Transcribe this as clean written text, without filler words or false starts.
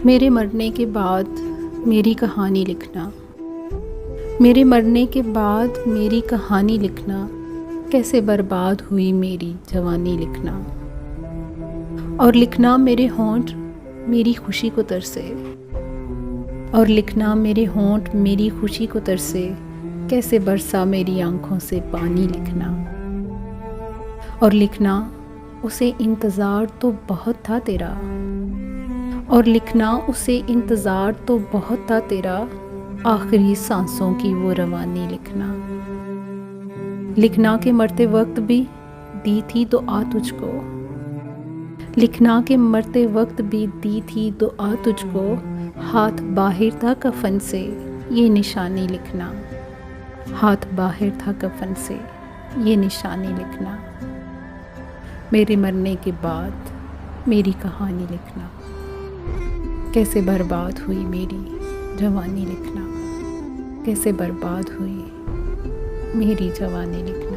मेरे मरने के बाद मेरी कहानी लिखना। मेरे मरने के बाद मेरी कहानी लिखना, कैसे बर्बाद हुई मेरी जवानी लिखना। और लिखना मेरे होंठ मेरी खुशी को तरसे, और लिखना मेरे होंठ मेरी खुशी को तरसे, कैसे बरसा मेरी आंखों से पानी लिखना। और लिखना उसे इंतज़ार तो बहुत था तेरा, और लिखना उसे इंतज़ार तो बहुत था तेरा, आखिरी सांसों की वो रवानी लिखना। लिखना के मरते वक्त भी दी थी तो आ तुझको, लिखना के मरते वक्त भी दी थी तो आ तुझको, हाथ बाहर था कफन से ये निशानी लिखना। हाथ बाहर था कफन से ये निशानी लिखना। मेरे मरने के बाद मेरी कहानी लिखना, कैसे बर्बाद हुई मेरी जवानी लिखना। कैसे बर्बाद हुई मेरी जवानी लिखना।